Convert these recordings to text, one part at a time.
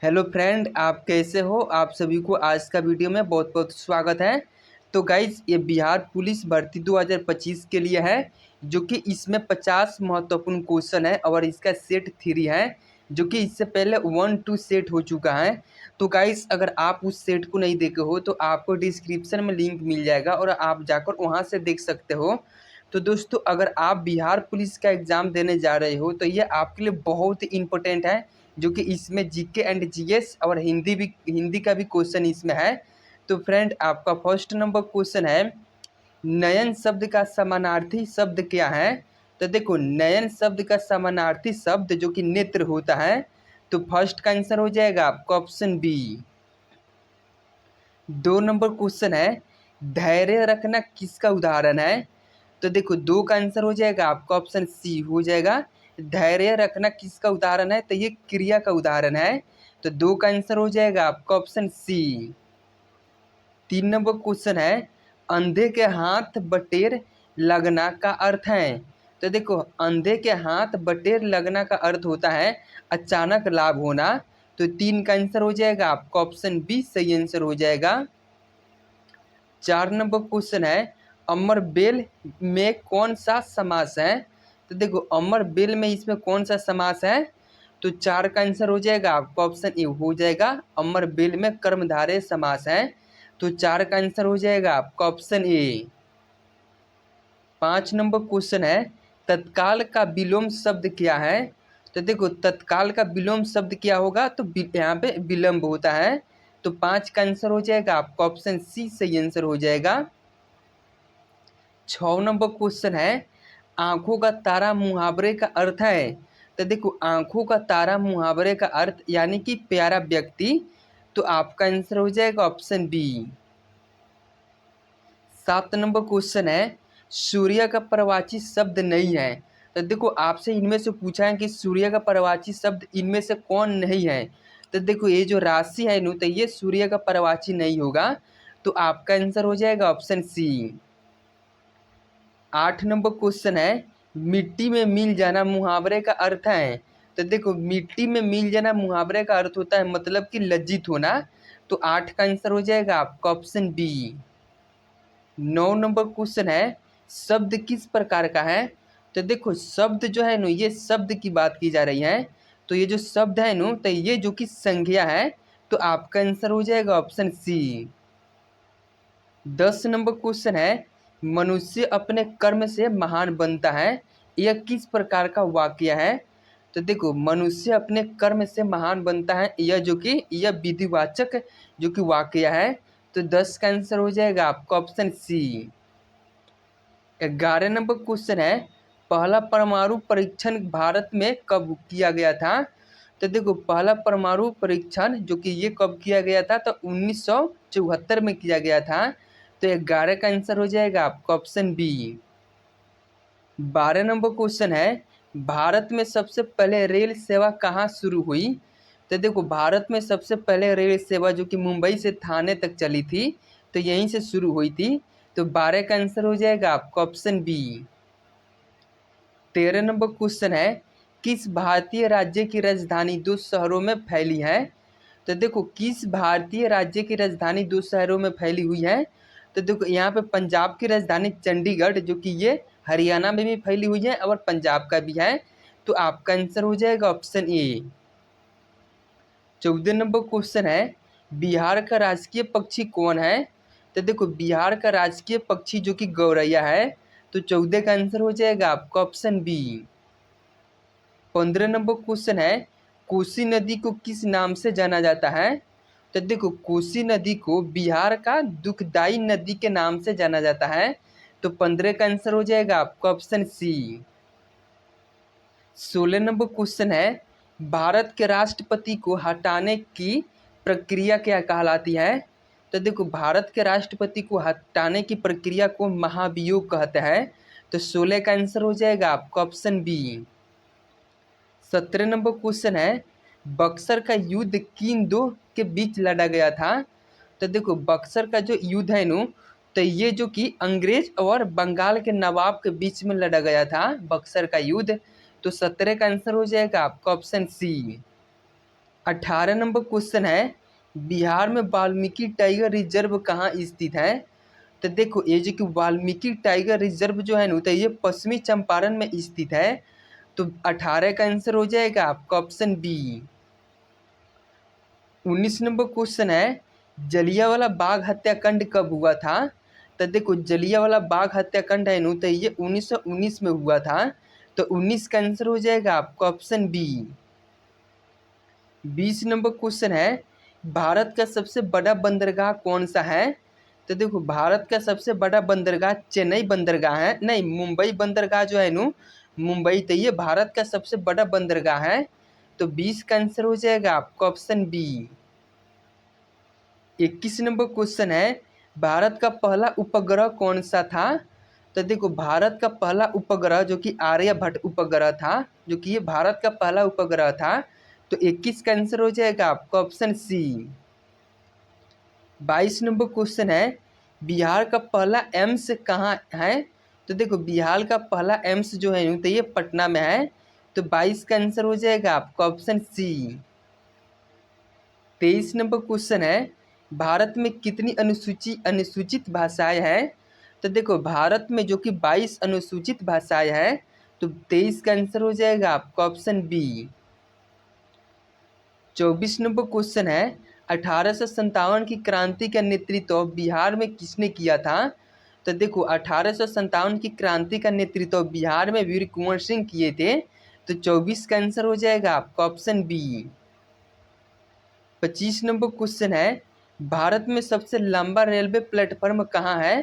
Hello friend, आप कैसे हो। आप सभी को आज का वीडियो में बहुत बहुत स्वागत है। तो गाइज, ये बिहार पुलिस भर्ती 2025 के लिए है, जो कि इसमें 50 महत्वपूर्ण क्वेश्चन है और इसका सेट 3 है, जो कि इससे पहले 1-2 सेट हो चुका है। तो गाइज, अगर आप उस सेट को नहीं देखे हो तो आपको डिस्क्रिप्शन में लिंक मिल जाएगा और आप जाकर वहाँ से देख सकते हो। तो दोस्तों, अगर आप बिहार पुलिस का एग्ज़ाम देने जा रहे हो तो ये आपके लिए बहुत ही इम्पोर्टेंट है, जो कि इसमें जीके एंड जीएस और हिंदी का भी क्वेश्चन इसमें है। तो फ्रेंड, आपका फर्स्ट नंबर क्वेश्चन है, नयन शब्द का समानार्थी शब्द क्या है। तो देखो, नयन शब्द का समानार्थी शब्द जो कि नेत्र होता है, तो फर्स्ट का आंसर हो जाएगा आपका ऑप्शन बी। 2 नंबर क्वेश्चन है, धैर्य रखना किसका उदाहरण है। तो देखो, 2 का आंसर हो जाएगा आपका ऑप्शन सी हो जाएगा। धैर्य रखना किसका उदाहरण है, तो ये क्रिया का उदाहरण है। तो 2 का आंसर हो जाएगा आपका ऑप्शन सी। 3 नंबर क्वेश्चन है, अंधे के हाथ बटेर लगना का अर्थ है। तो देखो, अंधे के हाथ बटेर लगना का अर्थ होता है अचानक लाभ होना। तो 3 का आंसर हो जाएगा आपका ऑप्शन बी सही आंसर हो जाएगा। 4 नंबर क्वेश्चन है, अमर बेल में कौन सा समास है। तो देखो, अमर बेल में इसमें कौन सा समास है। तो 4 का आंसर हो जाएगा आपका ऑप्शन ए हो जाएगा। अमर बेल में कर्मधारय समास है। तो 4 का आंसर हो जाएगा आपका ऑप्शन ए। 5 नंबर क्वेश्चन है, तत्काल का विलोम शब्द क्या है। तो देखो, तत्काल का विलोम शब्द क्या होगा, तो यहाँ पे विलंब होता है। तो 5 का आंसर हो जाएगा आपका ऑप्शन सी सही आंसर हो जाएगा। 6 नंबर क्वेश्चन है, आंखों का तारा मुहावरे का अर्थ है। तो देखो, आंखों का तारा मुहावरे का अर्थ यानी कि प्यारा व्यक्ति। तो आपका आंसर हो जाएगा ऑप्शन बी। 7 नंबर क्वेश्चन है, सूर्य का परवाची शब्द नहीं है। तो देखो, आपसे इनमें से पूछा है कि सूर्य का परवाची शब्द इनमें से कौन नहीं है। तो देखो, ये जो राशि है नु, तो ये सूर्य का परवाची नहीं होगा। तो आपका आंसर हो जाएगा ऑप्शन सी। 8 नंबर क्वेश्चन है, मिट्टी में मिल जाना मुहावरे का अर्थ है। तो देखो, मिट्टी में मिल जाना मुहावरे का अर्थ होता है मतलब कि लज्जित होना। तो 8 का आंसर हो जाएगा आपका ऑप्शन बी। 9 नंबर क्वेश्चन है, शब्द किस प्रकार का है। तो देखो, शब्द जो है नु, ये शब्द की बात की जा रही है। तो ये जो शब्द है नु, तो ये जो कि संज्ञा है। तो आपका आंसर हो जाएगा ऑप्शन सी। 10 नंबर क्वेश्चन है, मनुष्य अपने कर्म से महान बनता है, यह किस प्रकार का वाक्य है। तो देखो, मनुष्य अपने कर्म से महान बनता है, यह विधिवाचक जो कि वाक्य है। तो 10 का आंसर हो जाएगा आपका ऑप्शन सी। 11 नंबर क्वेश्चन है, पहला परमाणु परीक्षण भारत में कब किया गया था। तो देखो, पहला परमाणु परीक्षण जो कि ये कब किया गया था, तो 1974 में किया गया था। तो 11 का आंसर हो जाएगा आपका ऑप्शन बी। 12 नंबर क्वेश्चन है, भारत में सबसे पहले रेल सेवा कहाँ शुरू हुई। तो देखो, भारत में सबसे पहले रेल सेवा जो कि मुंबई से थाने तक चली थी, तो यहीं से शुरू हुई थी। तो 12 का आंसर हो जाएगा आपका ऑप्शन बी। 13 नंबर क्वेश्चन है, किस भारतीय राज्य की राजधानी 2 शहरों में फैली है। तो देखो, किस भारतीय राज्य की राजधानी 2 शहरों में फैली हुई है। तो देखो, यहाँ पे पंजाब की राजधानी चंडीगढ़ जो कि ये हरियाणा में भी फैली हुई है और पंजाब का भी है। तो आपका आंसर हो जाएगा ऑप्शन ए। 14 नंबर क्वेश्चन है, बिहार का राजकीय पक्षी कौन है। तो देखो, बिहार का राजकीय पक्षी जो कि गौरैया है। तो 14 का आंसर हो जाएगा आपका ऑप्शन बी। 15 नंबर क्वेश्चन है, कोसी नदी को किस नाम से जाना जाता है। तो देखो, कोसी नदी को बिहार का दुखदाई नदी के नाम से जाना जाता है। तो 15 का आंसर हो जाएगा आपका ऑप्शन सी। 16 नंबर क्वेश्चन है, भारत के राष्ट्रपति को हटाने की प्रक्रिया क्या कहलाती है। तो देखो, भारत के राष्ट्रपति को हटाने की प्रक्रिया को महाभियोग कहते हैं। तो 16 का आंसर हो जाएगा आपका ऑप्शन बी। 17 नंबर क्वेश्चन है, बक्सर का युद्ध किन दो के बीच लड़ा गया था। तो देखो, बक्सर का जो युद्ध है नु, तो ये जो कि अंग्रेज और बंगाल के नवाब के बीच में लड़ा गया था बक्सर का युद्ध। तो 17 का आंसर हो जाएगा आपका ऑप्शन सी। 18 नंबर क्वेश्चन है, बिहार में वाल्मीकि टाइगर रिजर्व कहाँ स्थित है? तो देखो ये जो कि वाल्मीकि टाइगर रिजर्व जो है ना, तो ये पश्चिमी चंपारण में स्थित है। तो 18 का आंसर हो जाएगा आपका ऑप्शन बी। 19 नंबर क्वेश्चन है, जलियांवाला बाग हत्याकांड कब हुआ था? तो देखो जलियांवाला बाग हत्याकांड है ना, तो ये 1919 में हुआ था। तो 19 का आंसर हो जाएगा आपका ऑप्शन बी। 20 नंबर क्वेश्चन है, भारत का सबसे बड़ा बंदरगाह कौन सा है? तो देखो भारत का सबसे बड़ा बंदरगाह चेन्नई बंदरगाह है, नहीं मुंबई बंदरगाह जो है ना, मुंबई, तो ये भारत का सबसे बड़ा बंदरगाह है। तो 20 का आंसर हो जाएगा आपका ऑप्शन बी। 21 नंबर क्वेश्चन है, भारत का पहला उपग्रह कौन सा था? तो देखो भारत का पहला उपग्रह जो कि आर्यभट्ट उपग्रह था, जो कि ये भारत का पहला उपग्रह था। तो 21 का आंसर हो जाएगा आपका ऑप्शन सी। 22 नंबर क्वेश्चन है, बिहार का पहला एम्स कहाँ है? तो देखो बिहार का पहला एम्स जो है तो ये पटना में है। तो 22 का आंसर हो जाएगा आपका ऑप्शन सी। 23 नंबर क्वेश्चन है, भारत में कितनी अनुसूचित भाषाएं हैं? तो देखो भारत में जो कि 22 अनुसूचित भाषाएं हैं। तो 23 का आंसर हो जाएगा आपका ऑप्शन बी। 24 नंबर क्वेश्चन है, 1857 की क्रांति का नेतृत्व बिहार में किसने किया था? तो देखो 1857 की क्रांति का नेतृत्व बिहार में वीर कुंवर सिंह किए थे। तो 24 का आंसर हो जाएगा आपका ऑप्शन बी। 25 नंबर क्वेश्चन है, भारत में सबसे लंबा रेलवे प्लेटफॉर्म कहाँ है?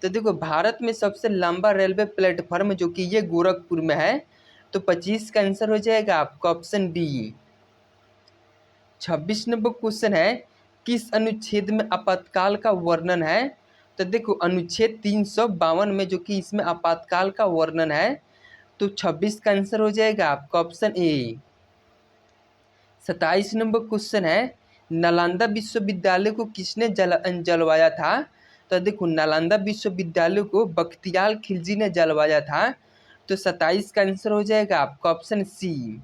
तो देखो भारत में सबसे लंबा रेलवे प्लेटफॉर्म जो कि ये गोरखपुर में है। तो 25 का आंसर हो जाएगा आपका ऑप्शन बी। 26 नंबर क्वेश्चन है, किस अनुच्छेद में आपातकाल का वर्णन है? तो देखो अनुच्छेद 352 में जो कि इसमें आपातकाल का वर्णन है। तो 26 का आंसर हो जाएगा आपका ऑप्शन ए। 27 नंबर क्वेश्चन है, नालंदा विश्वविद्यालय को किसने जलवाया था? तो देखो नालंदा विश्वविद्यालय को बख्तियार खिलजी ने जलवाया था। तो 27 का आंसर हो जाएगा आपका ऑप्शन सी।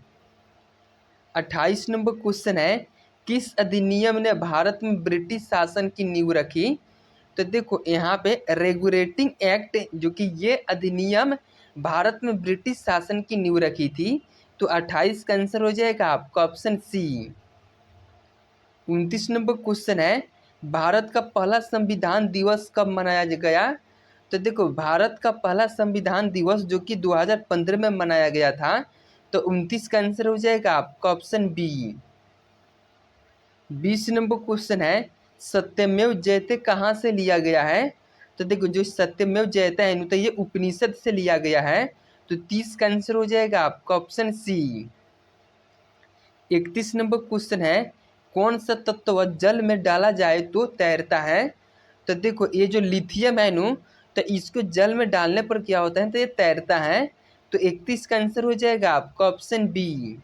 28 नंबर क्वेश्चन है, किस अधिनियम ने भारत में ब्रिटिश शासन की नींव रखी? तो देखो यहाँ पे रेगुलेटिंग एक्ट जो कि ये अधिनियम भारत में ब्रिटिश शासन की नींव रखी थी। तो 28 का आंसर हो जाएगा आपका ऑप्शन सी। 29 नंबर क्वेश्चन है, भारत का पहला संविधान दिवस कब मनाया गया? तो देखो भारत का पहला संविधान दिवस जो कि 2015 में मनाया गया था। तो 29 का आंसर हो जाएगा आपका ऑप्शन बी। 20 नंबर क्वेश्चन है, सत्यमेव जयते कहाँ से लिया गया है? तो देखो जो सत्यमेव जयते है तो ये उपनिषद से लिया गया है। तो 30 का आंसर हो जाएगा आपका ऑप्शन सी। 31 नंबर क्वेश्चन है, कौन सा तत्व जल में डाला जाए तो तैरता है? तो देखो ये जो लिथियम है नु, तो इसको जल में डालने पर क्या होता है? तो ये तैरता है। तो 31 का आंसर हो जाएगा आपका ऑप्शन बी।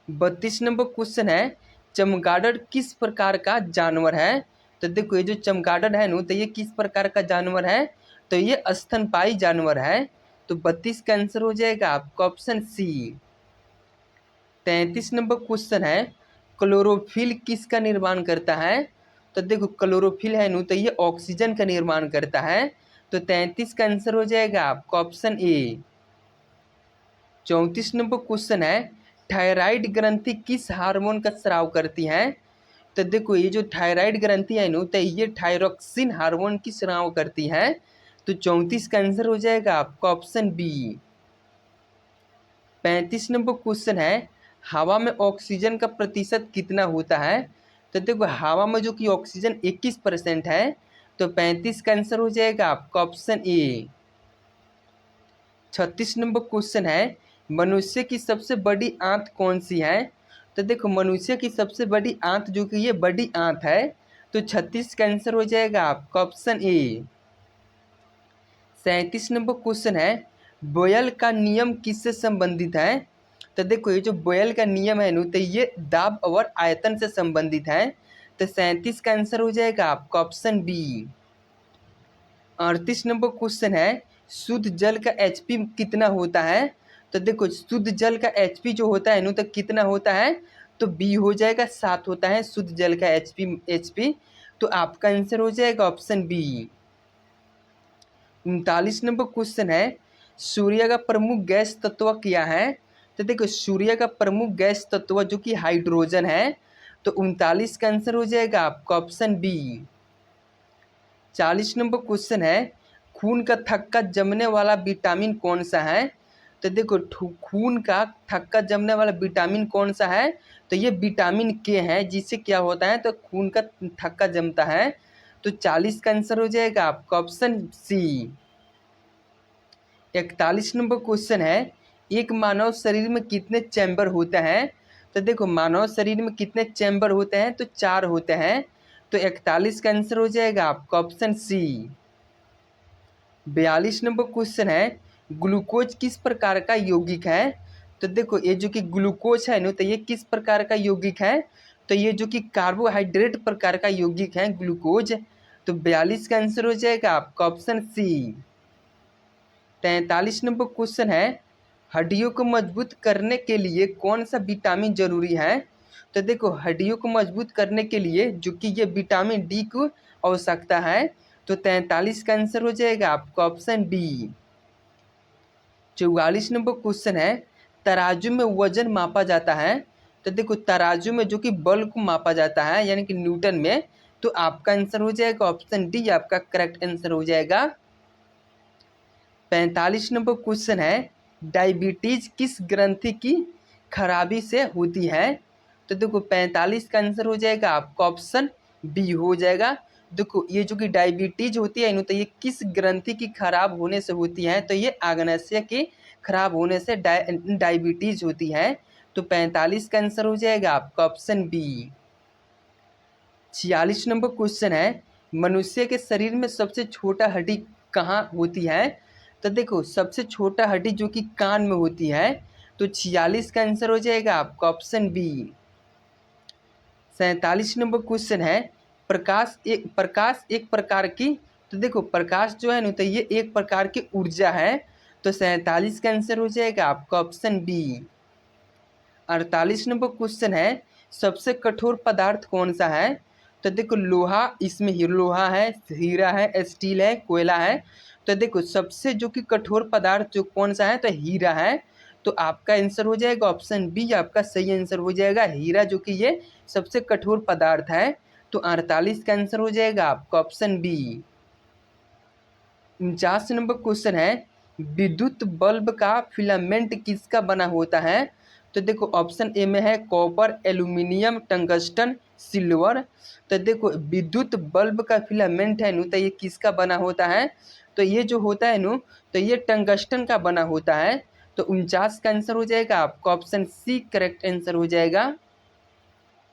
32 नंबर क्वेश्चन है, चमगादड़ किस प्रकार का जानवर है? तो देखो ये जो चमगादड़ है नु, तो ये किस प्रकार का जानवर है? तो ये स्तनपायी जानवर है। तो 32 का आंसर हो जाएगा आपका ऑप्शन सी। 33 नंबर क्वेश्चन है, क्लोरोफिल किसका निर्माण करता है? तो देखो क्लोरोफिल है नु, तो ये ऑक्सीजन का निर्माण करता है। तो 33 का आंसर हो जाएगा आपका ऑप्शन ए। 34 नंबर क्वेश्चन है, थायराइड ग्रंथि किस हार्मोन का स्राव करती है? तो देखो ये जो थायराइड ग्रंथि है नु, तो ये थायरोक्सिन हार्मोन की स्राव करती है। तो 34 का आंसर हो जाएगा आपका ऑप्शन बी। 35 नंबर क्वेश्चन है, हवा में ऑक्सीजन का प्रतिशत कितना होता है? तो देखो हवा में जो कि ऑक्सीजन 21% है। तो 35 का आंसर हो जाएगा आपका ऑप्शन ए। 36 नंबर क्वेश्चन है, मनुष्य की सबसे बड़ी आंत कौन सी है? तो देखो मनुष्य की सबसे बड़ी आंत जो कि ये बड़ी आंत है। तो 36 का आंसर हो जाएगा आपका ऑप्शन ए। 37 नंबर क्वेश्चन है, बोयल का नियम किससे संबंधित है? तो देखो ये जो बोयल का नियम है नु, तो ये दाब और आयतन से संबंधित है। तो 37 का आंसर हो जाएगा आपका ऑप्शन बी। 38 नंबर क्वेश्चन है, शुद्ध जल का एचपी कितना होता है? तो देखो शुद्ध जल का एचपी जो होता है नु, तो कितना होता है? तो बी हो जाएगा 7 होता है शुद्ध जल का एचपी। तो आपका आंसर हो जाएगा ऑप्शन बी। 39 नंबर क्वेश्चन है, सूर्य का प्रमुख गैस तत्व क्या है? तो देखो सूर्य का प्रमुख गैस तत्व जो कि हाइड्रोजन है। तो 39 का आंसर हो जाएगा आपका ऑप्शन बी। 40 नंबर क्वेश्चन है, खून का थक्का जमने वाला विटामिन कौन सा है? तो देखो खून का थक्का जमने वाला विटामिन कौन सा है? तो ये विटामिन के है, जिससे क्या होता है तो खून का थक्का जमता है। तो 40 का आंसर हो जाएगा आपका ऑप्शन सी। 41 नंबर क्वेश्चन है, एक मानव शरीर में कितने चैम्बर होते हैं? तो देखो मानव शरीर में कितने चैम्बर होते हैं? तो 4 होते हैं। तो 41 का आंसर हो जाएगा आपका ऑप्शन सी। 42 नंबर क्वेश्चन है, ग्लूकोज किस प्रकार का यौगिक है? तो देखो ये जो कि ग्लूकोज है ना, तो ये किस प्रकार का यौगिक है? तो ये जो कि कार्बोहाइड्रेट प्रकार का यौगिक है ग्लूकोज। तो 42 का आंसर हो जाएगा आपका ऑप्शन सी। 43 नंबर क्वेश्चन है, हड्डियों को मजबूत करने के लिए कौन सा विटामिन जरूरी है? तो देखो हड्डियों को मजबूत करने के लिए जो कि ये विटामिन डी को आवश्यकता है। तो 43 का आंसर हो जाएगा आपका ऑप्शन बी। 44 नंबर क्वेश्चन है, तराजू में वजन मापा जाता है। तो देखो तराजू में जो कि बल को मापा जाता है यानी कि न्यूटन में। तो आपका आंसर हो जाएगा ऑप्शन डी, आपका करेक्ट आंसर हो जाएगा। 45 नंबर क्वेश्चन है, डायबिटीज किस ग्रंथि की खराबी से होती है? तो देखो 45 का आंसर हो जाएगा आपका ऑप्शन बी हो जाएगा। देखो ये जो कि डायबिटीज होती है तो ये किस ग्रंथि की खराब होने से होती है? तो ये आग्नेय के खराब होने से डायबिटीज होती है। तो 45 का आंसर हो जाएगा आपका ऑप्शन बी। 46 नंबर क्वेश्चन है, मनुष्य के शरीर में सबसे छोटा हड्डी कहाँ होती है? तो देखो सबसे छोटा हड्डी जो कि कान में होती है। तो 46 का आंसर हो जाएगा आपका ऑप्शन बी। 47 नंबर क्वेश्चन है, प्रकाश एक प्रकार की। तो देखो प्रकाश जो है ना, तो ये एक प्रकार की ऊर्जा है। तो 47 का आंसर हो जाएगा आपका ऑप्शन बी। 48 नंबर क्वेश्चन है, सबसे कठोर पदार्थ कौन सा है? तो देखो लोहा, इसमें लोहा है, हीरा है, स्टील है, कोयला है। तो देखो सबसे जो कि कठोर पदार्थ जो कौन सा है? तो हीरा है। तो आपका आंसर हो जाएगा ऑप्शन बी, आपका सही आंसर हो जाएगा हीरा, जो कि ये सबसे कठोर पदार्थ है। तो 48 का आंसर हो जाएगा आपका ऑप्शन बी। 49 नंबर क्वेश्चन है, विद्युत बल्ब का फिलामेंट किसका बना होता है? तो देखो ऑप्शन ए में है कॉपर, एल्यूमिनियम, टंगस्टन, सिल्वर। तो देखो विद्युत बल्ब का फिलामेंट है तो ये किसका बना होता है? तो ये जो होता है तो ये टंगस्टन का बना होता है। तो 49 का आंसर हो जाएगा आपका ऑप्शन सी, करेक्ट आंसर हो जाएगा।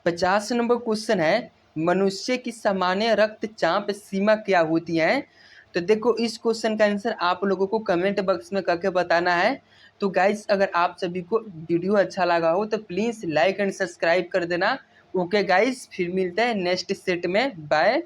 50 नंबर क्वेश्चन है, मनुष्य की सामान्य रक्तचाप सीमा क्या होती है? तो देखो इस क्वेश्चन का आंसर आप लोगों को कमेंट बॉक्स में करके बताना है। तो गाइस अगर आप सभी को वीडियो अच्छा लगा हो तो प्लीज़ लाइक एंड सब्सक्राइब कर देना। ओके गाइस, फिर मिलते हैं नेक्स्ट सेट में, बाय।